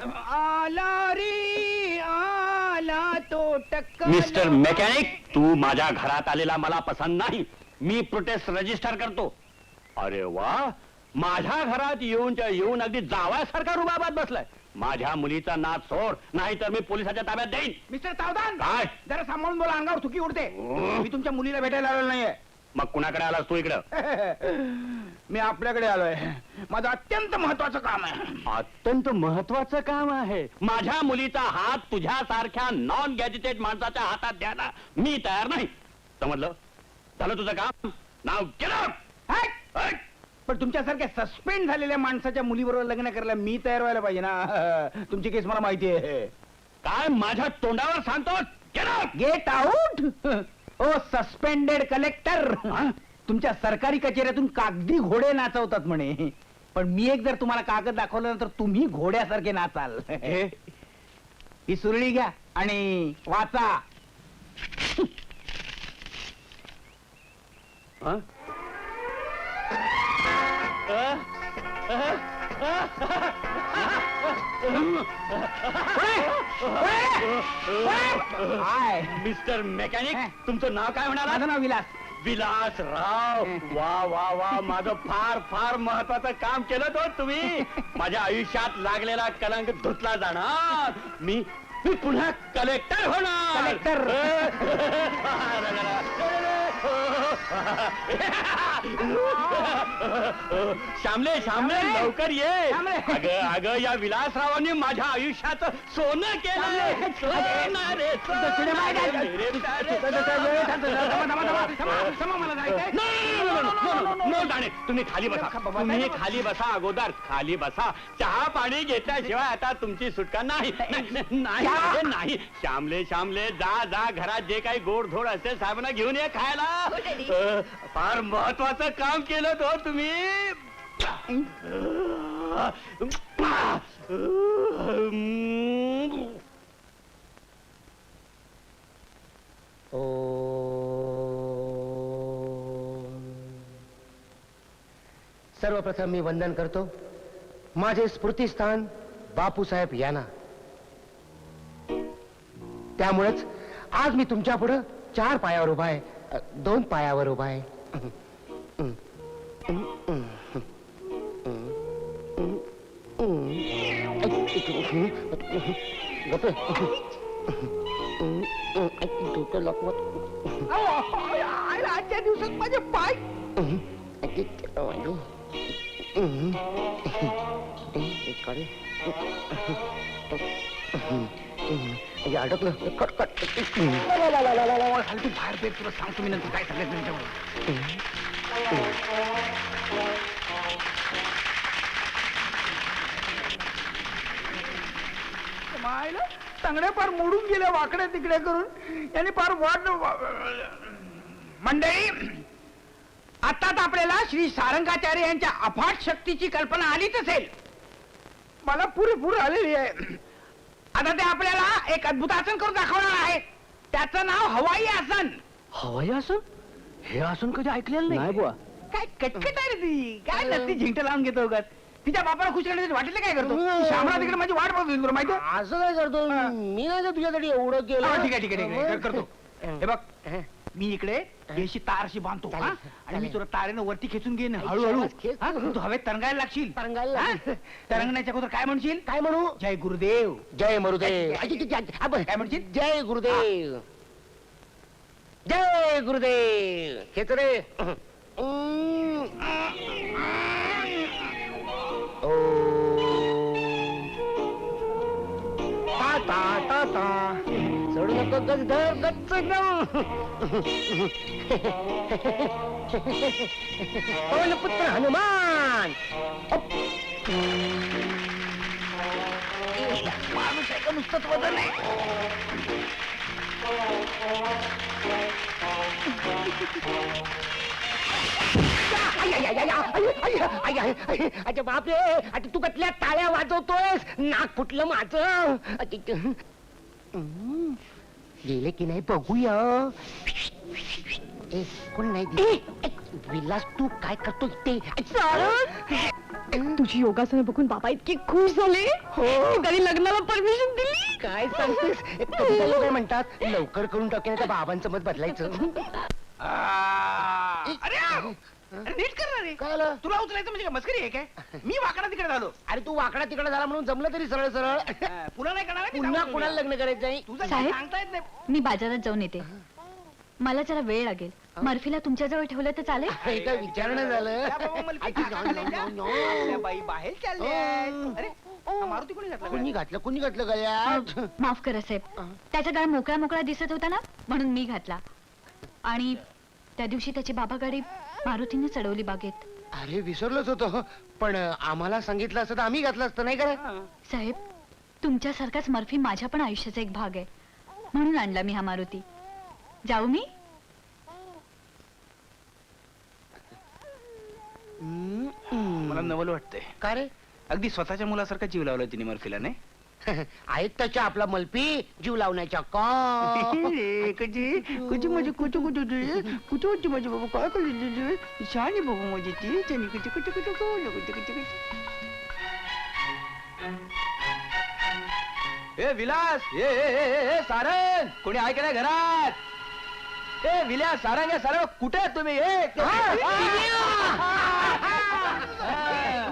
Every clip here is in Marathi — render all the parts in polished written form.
आला रे आला तो टक्कर. मिस्टर मेकॅनिक, तू माझ्या घरात आलेला मला पसंत नाही. मी प्रोटेस्ट रजिस्टर करतो. अरे वा, माझ्या घरात येऊन अगदी जावासारखा रुबाबात बसलाय. माझ्या मुलीचा नाच सोड, नाही तर मी पोलिसाच्या ताब्यात देईन. मिस्टर सावधान. काय? जरा सांभाळून बोला, अंगावर थुकी उडते. मी तुमच्या मुलीला भेटायला आलेलो नाहीये. मग कुणाकडे आलास तू इकडं? मी आपल्याकडे आलोय. माझं अत्यंत महत्वाचं काम आहे. अत्यंत महत्वाचं काम आहे. माझ्या मुलीचा हात तुझ्यासारख्या नॉन गॅजेटेड माणसाच्या हातात द्यायला मी तयार नाही. समजलं? झालं तुझं काम. नाव गेलं. पण तुमच्यासारख्या सस्पेंड झालेल्या माणसाच्या मुलीबरोबर लग्न करायला मी तयार व्हायला पाहिजे ना. तुमची केस मला माहिती आहे. काय माझ्या तोंडावर सांगतोस? Get out. ओ सस्पेंडेड कलेक्टर. तुमच्या सरकारी कचेऱ्यातून कागदी घोडे नाचवतात म्हणे. पण मी एक जर तुम्हाला कागद दाखवलं तर तुम्ही घोड्यासारखे नाचाल. ही सुरळी घ्या आणि वाचा. मिस्टर मेकॅनिक, तुमचं नाव काय म्हणाला? माझं नाव विलास. विलासराव. वा वा वा, माझं फार फार महत्वाचं काम केलं तो तुम्ही. माझ्या आयुष्यात लागलेला कलंक धुतला जाणार. मी पुन्हा कलेक्टर होणार. कलेक्टर. श्यामले श्यामले, लवकर ये. श्यामले. अगं अगं, या विलासरावांनी माझ्या आयुष्यात सोनं केलं. सोनं रे नो जाणे. तुम्ही खाली बसा. तुम्ही खाली बसा. अगोदर खाली बसा. चहा पाणी घेतल्याशिवाय आता तुमची सुटका नाही. नाही नाही. श्यामले श्यामले, जा जा, घरात जे काही गोडधोड असते साहेबांना घेऊन ये खायला. फार महत्वाचं काम केलं तो तुम्ही. सर्वप्रथम मी वंदन करतो माझे स्मृतिस्थान बापूसाहेब यांना. त्यामुळेच आज मी तुमच्या पुढे 4 पायावर उभा आहे. 2 पायावर उभा आहे. आजच्या दिवसात माझे पाय अडकलं. Cut cut. खालती बाहेर पेट. तुला सांगतो मी नंतर काय सांगायचं त्यांच्यावर. मायला चांगल्या फार मोडून गेल्या वाकड्या तिकडे करून. यांनी फार वाट. मंडळी, आता आपल्याला श्री सारंगाचार्य यांच्या अफाट शक्तीची कल्पना आलीच असेल. मला पुरेपूर आलेली आहे. आता ते आपल्याला एक अद्भुत आसन करून दाखवणार आहे. त्याचं नाव हवाई आसन. हवाई आसन? हे आसन कधी ऐकलेलं नाही बुवा. काय कटकट आहे रे ती. काय नसती झिंट लावून घेतो उगाच. तिच्या बापाला खुश करण्यासाठी वाटेल काय करतो. शामरा तिकडे माझी वाट बघतो. तुला माहिती आहे? असं काय करतो मी? नाही का तुझ्यासाठी एवढं केलं. ठीक आहे ठीक आहे ठीक आहे, करतो. हे बघ, मी इकडे देशी तार अशी बांधतो. आणि मी तुला तारेनं वरती खेचून घेईन हळूहळू. तू हवेत तरंगायला लागशील. तरंगण्याच्या अगोदर काय म्हणशील? काय म्हणू? जय गुरुदेव. जय मरुदेव. काय म्हणशील? जय गुरुदेव. जय गुरुदेव. खेच रे. सोडू नको गजधर गच्च पवन पुत्र हनुमान. माणूस आहे का नुसतंच वजन आहे? अच्छा बापरे, आता तू कसल्या टाळ्या वाजवतोयस? नाक फुटलं माझं. गेले की नाही बघूया. कोण नाही. विलास, तू काय करतो इथे? तुझी योगासनं बघून बाबा इतके खुश झाले हो. की त्यांनी लग्नाला परमिशन दिली. काय सांगतेस कविता लोक म्हणतात लवकर करून टाकेन त्या बाबांचं मत बदलायचं. अरे नीट करणार रे. काय आलं? तुला उचलायचं म्हणजे काय मस्करी आहे काय? मी वाकडा तिकडे झालो. अरे तू वाकडा तिकडे झाला म्हणून जमलं तरी सरळ सरळ. पुन्हा नाही करणार आहे मी. पुन्हा सांगतो कुणाला तुला. लग्न करायचं आहे? तुझं काय साहेब? सांगता येत नाही. मी बाजारात जाऊन येते. मला जरा वेळ लागेल. मर्फीला तुमच्याजवळ ठेवलं तर चालेल? हे काय विचारणं झालं. त्या बाबा मला आजी, काय नो, सांगायला नो, नो, आपल्या नो. बाई बाहेर चालल्या. अरे हा मारुती कोणी घातला कोणी गळ्यात? घातलं गळ्यात? माफ करा साहेब, त्याचा गळा मोकळा मोकळा दिसत होता ना म्हणून मी घातला. आणि त्या दिवशी त्याची बाबा गाडी मारुतीने चढवली बागेत. अरे विसरलोच होतो. पण आम्हाला सांगितलं असतं तर आम्ही घातलं असतं नाही का? हा. साहेब, तुमच्यासारखाच मर्फी माझ्या पण आयुष्याचा एक भाग आहे म्हणून आणला मी हा मारुती. जाऊ मी? मला नवल वाटतंय. का रे? अगदी स्वतःच्या मुलासारखा जीव लावला तिने मर्फीला नाही. आहेत त्याच्या आपला मल्पी जीव लावण्याच्या का? कुची माझी कुचू कुचू कुचू होती माझी बाबा काय करते छान बाबा माझी ती त्याने कुची कुचू कुचू कुचू कुचू. ए विलास ए सारंग कोणी आहे का नाही घरात? ए विलास सारंग सारंग कुठे आहे तुम्ही?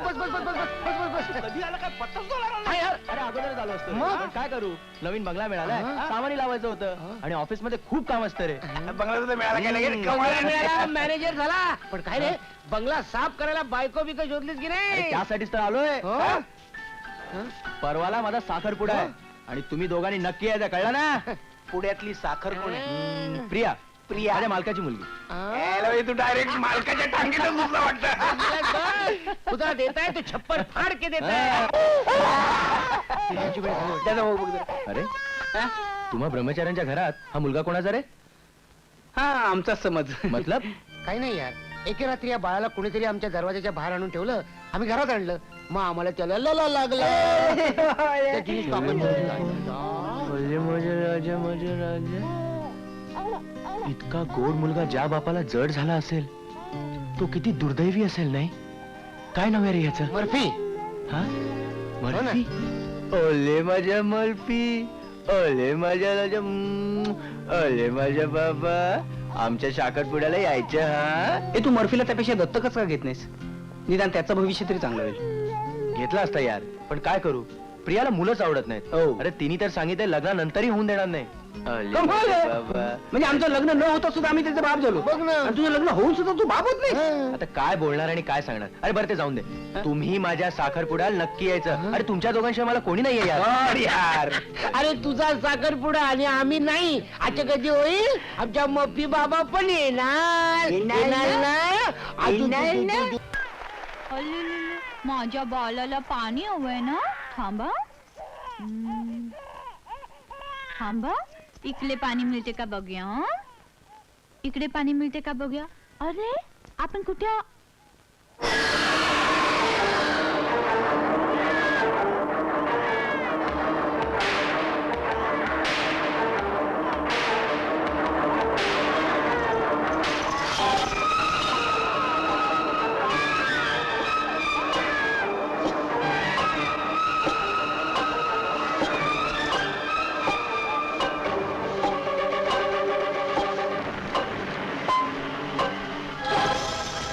बस बस बस बस बस बस बस. कधी आला काय पत्ताच बोलणार काय यार? अरे अगोदर झालो असतो मग? पण काय करू नवीन बंगला मिळालाय हा? सामानी लावायचं होतं आणि ऑफिस मध्ये खूप काम असतं रे बंगला मिळाला बंगला मिळाला, मॅनेजर झाला. पण काय रे बंगला साफ करायला बायको बिको शोधलीस की अरे नाही? त्यासाठीच तर आलोय हो? हा? परवाला माझा साखरपुडा आहे आणि तुम्ही दोघांनी नक्की यायचं कळलं ना? पुण्यातली साखर कोण आहे? प्रिया प्रिया. माझ्या मालकाची मुलगी हा? तू डायरेक्ट मालकाच्या टांगीतच घुसला वाटतं. तुझा देताय तो छप्पर फाड के देताय. त्याचा भाऊ बघ जरा. अरे तुम्हा ब्रह्मचार्यांच्या घरात हा मुलगा कोणाचा रे? हा आमचा समज. मतलब काही नाही यार, एके रात्री या बाळाला कोणीतरी आमच्या दरवाजाच्या बाहेर आणून ठेवलं. आम्ही घरात आणलं. मग आम्हाला त्याला लला लागलं. त्या जिनीस टाकून इतका गोड मुलगा ज्या बापाला जड झाला असेल तो किती दुर्दैवी असेल नाही? काय नाव आहे रे याचं? मर्फी. हा? हो ना. मल्फी? ओले माझ्या मल्फी, ओले माझ्या राजा, ओले माझ्या बाबा, आमच्या साखरपुड्याला यायचं हा? ए तू मर्फीला त्यापेक्षा दत्तकच का घेत नाहीस? निदान त्याचं भविष्य तरी चांगलं होईल. घेतला असता यार, पण काय करू, प्रियाला मुलंच आवडत नाहीत. हो. अरे तिने तर सांगितलं लग्नानंतरही होऊन देणार नाही. ओले कमाल माझ्या आहे. बाबा. म्हणजे आमचं लग्न न होता सुद्धा आम्ही त्याचे बाप झालो. बघ ना. आणि तुझं लग्न होऊन सुद्धा तू बाप होत नाही. आता काय बोलणार आणि काय सांगणार? अरे बरं ते जाऊन दे. तुम्ही माझ्या साखरपुड्याला नक्की यायचं. अरे तुमच्या दोघांशिवाय मला कोणी नाहीये यार. अरे यार. अरे तुझा साखरपुडा आणि आम्ही नाही. आता कधी होईल? आमच्या मप्पी बाबा पण येणार. येणार ना? येणार ना? येणार ना? अल्लुल्लुल्लु, माझ्या बालाला पाणी हवंय ना. थांबा. थांबा, इकडे पाणी मिळते का बघूया. हं? इकडे पाणी मिळते का बघूया. अरे आपण कुठे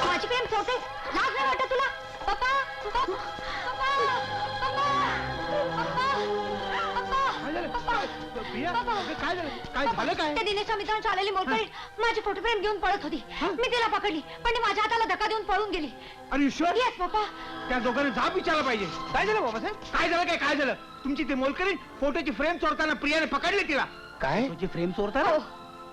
माझी प्रेम सोडते. लाज नाही वाटत तुला? पप्पा पप्पा पप्पा पप्पा काय झालं काय? त्या दिनेशच्या मित्रांची आलेली मोलकरी माझी फोटो फ्रेम घेऊन पळत होती. मी तिला पकडली पण ती माझ्या हाताला धक्का देऊन पळून गेली. अरे ईश्वर, येस पप्पा. त्या दोघांना जाब विचारला पाहिजे. काय झालं बाबासाहेब? काय झालं काय झालं? तुमची ती मोलकरी फोटोची फ्रेम चोरताना प्रियाने पकडली तिला. काय? तुझी फ्रेम चोरताना?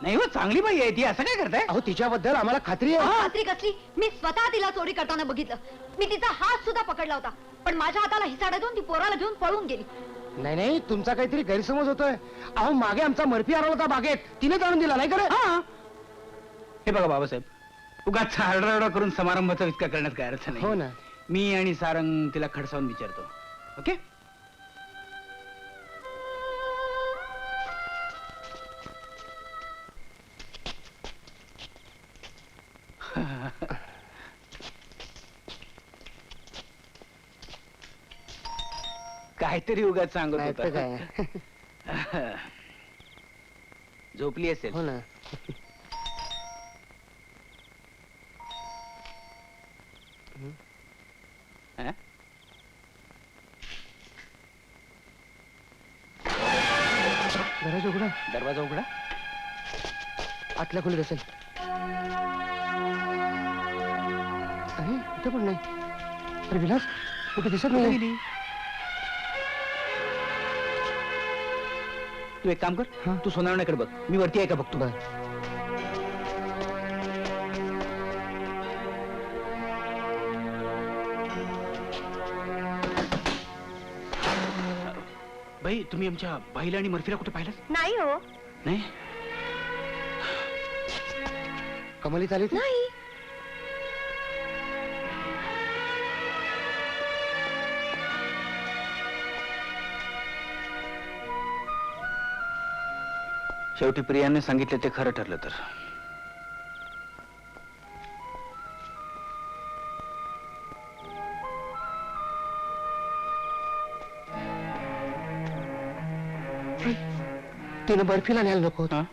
नाही हो, चांगली बाई आहे ती. असं काय करताय? अहो तिच्याबद्दल आम्हाला खात्री आहे. खात्री कसली? मी स्वतः तिला चोरी करताना बघितलं. मी तिचा हात सुद्धा पकडला होता पण माझ्या हाताला हिसाडा देऊन ती पोराला घेऊन पळून गेली. नाही नाही, तुमचा काहीतरी गैरसमज होतोय. अहो मागे आमचा मर्फी हरवला होता बागेत. तिने जाणून दिला नाही का? हा. हे बघा बाबासाहेब, उगाच आरडाओरडा करून समारंभाचा विस्कार करण्यात काय अर्थ नाही. हो ना. मी आणि सारंग तिला खडसावून विचारतो. ओके? काहीतरी उगाच सांगत नाही तर होता. काय झोपली असेल. हो ना. हा? दरवाजा उघडा. दरवाजा उघडा. आतल्या खोलीत असेल. अरे इथे पण नाही. अरे विलास कुठे दिसत कुठे नाही. गेली? तू एक काम कर, हा? तू सोनावण्याकडे बघ, मी वरती आहे का बघतो. बर. बाई, तुम्ही आमच्या बाईला आणि मर्फीला कुठे पाहिलं? नाही हो. नाही. कमलीत आली होती? नाही. शेवटी प्रियाने सांगितलं ते खरं ठरलं तर. तिनं बर्फीला न्यायला नको होतं. हा?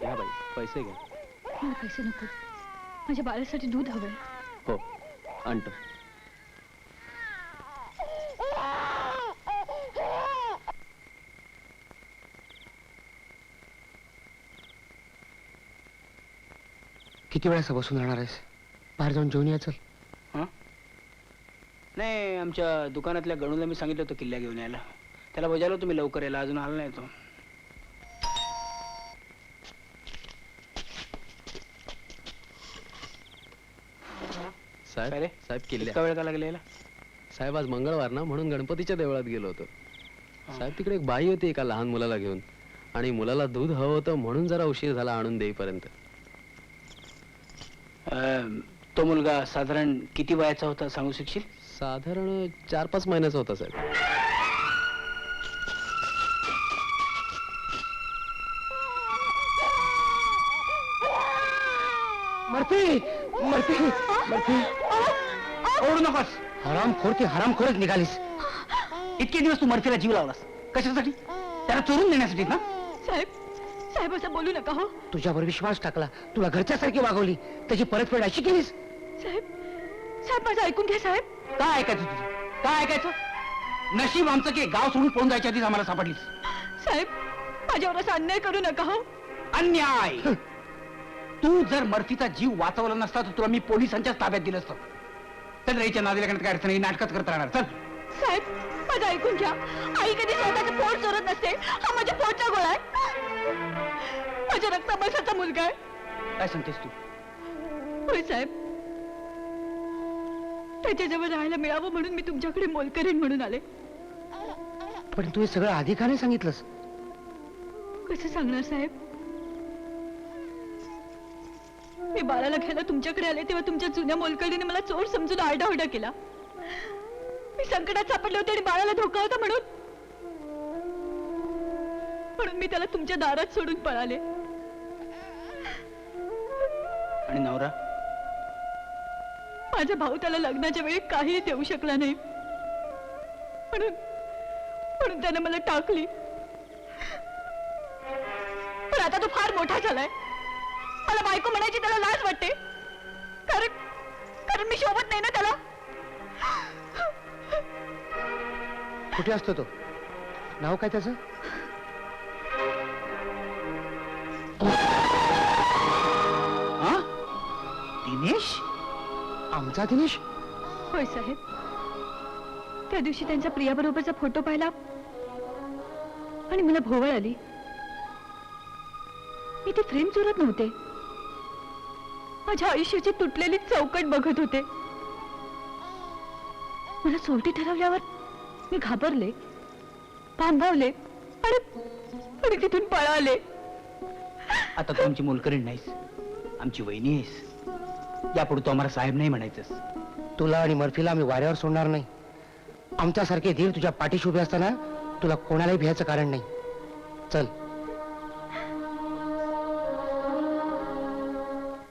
घ्या बाई, पैसे घ्या. मला पैसे नको. माझ्या बाळासाठी दूध हवंय. हो, आणतो. किती वेळा बसून राहणार आहेस? बाहेर जाऊन जेवून या चल. हा? नाही, आमच्या दुकानातल्या गणूला मी सांगितलं होतं किल्ल्या घेऊन यायला. त्याला बजावलं तुम्ही लवकर यायला, अजून आला नाही तो. काय रे? साहेब इतका वेळ का लागला यायला? साहेब आज मंगळवार ना, म्हणून गणपतीच्या देवळात गेलो होतो. साहेब तिकडे एक बाई होती एका लहान मुलाला घेऊन, आणि मुलाला दूध हवं होतं म्हणून जरा उशीर झाला आणून देईपर्यंत. तो मुलगा साधारण किती वयाचा होता सांगू शकशील? साधारण 4-5 महिन्याचा होता साहेब. मर्फी मर्फी मर्फी ओढू नकोस. हरामखोर ती हरामखोरच निघालीस. इतके दिवस तू मर्फीला जीव लावलास कशासाठी? त्याला चोरून देण्यासाठी ना? साहेब, साहेब असं बोलू नका हो. तुझ्यावर विश्वास टाकला, तुला घरच्यासारखी वागवली, त्याची परतफेड अशी केलीस. साहेब, साहेब माझं ऐकून घ्या साहेब. काय ऐकायचं तुझं? काय ऐकायचं? नशीब आमचं की गाव सोडून पळून जायच्या आधीच आम्हाला सापडलीस. साहेब, माझ्यावर असा अन्याय करू नका हो. अन्याय? तू जर मर्फीचा जीव वाचवला नसता तर तुला मी पोलिसांच्याच ताब्यात दिलं असतं. तर राईच्या नादीला करण्यात काय अर्थ नाही, नाटकच करत राहणार. चल. साहेब, माझं ऐकून घ्या. आई कधी स्वतःचं पोट चोरत नसते. हा माझ्या पोटचा गोळा आहे. माझ्या रक्ताबसाचा मुलगा आहे. काय सांगतेस तू? होय साहेब, त्याच्याजवळ राहायला मिळावं म्हणून मी तुमच्याकडे मोलकरीण म्हणून आले. पण तू हे सगळं आधी का नाही सांगितलंस? कसं सांगणार साहेब? मी बाळाला घ्यायला तुमच्याकडे आले तेव्हा तुमच्या जुन्या मोलकरीने मला चोर समजून आरडाओरडा केला. मी संकटात सापडले होते आणि बाळाला धोका होता म्हणून मी त्याला तुमच्या दारात सोडून पळाले. आणि नवरा? माझा भाऊ त्याला लग्नाच्या वेळी काही देऊ शकला नाही म्हणून त्याने मला टाकली. पण आता तो फार मोठा झालाय. मला बायको म्हणायची त्याला लाज वाटते, कारण मी शोभत नाही ना त्याला. कुठे असतो तो? नाव काय त्याचं? हा? दिनेश? आमचा दिनेश? होय साहेब, त्या दिवशी त्यांच्या प्रियाबरोबरचा फोटो पाहिला आणि मला भोवळ आली. मी ती फ्रेम चोरत नव्हते, माझ्या आयुष्याची तुटलेली चौकट बघत होते. मला सोडती ठरवल्यावर मी घाबरले, भांबावले आणि तिथून पळाले. आता तू आमची मोलकरीण नाहीस, आमची वहिनी आहेस. यापुढे तू आम्हाला साहेब नाही म्हणायचंस. तुला आणि मर्फीला आम्ही वाऱ्यावर सोडणार नाही. आमच्यासारखे धीर तुझ्या पाठीशी उभे असताना तुला कोणालाही भ्यायचं कारण नाही. चल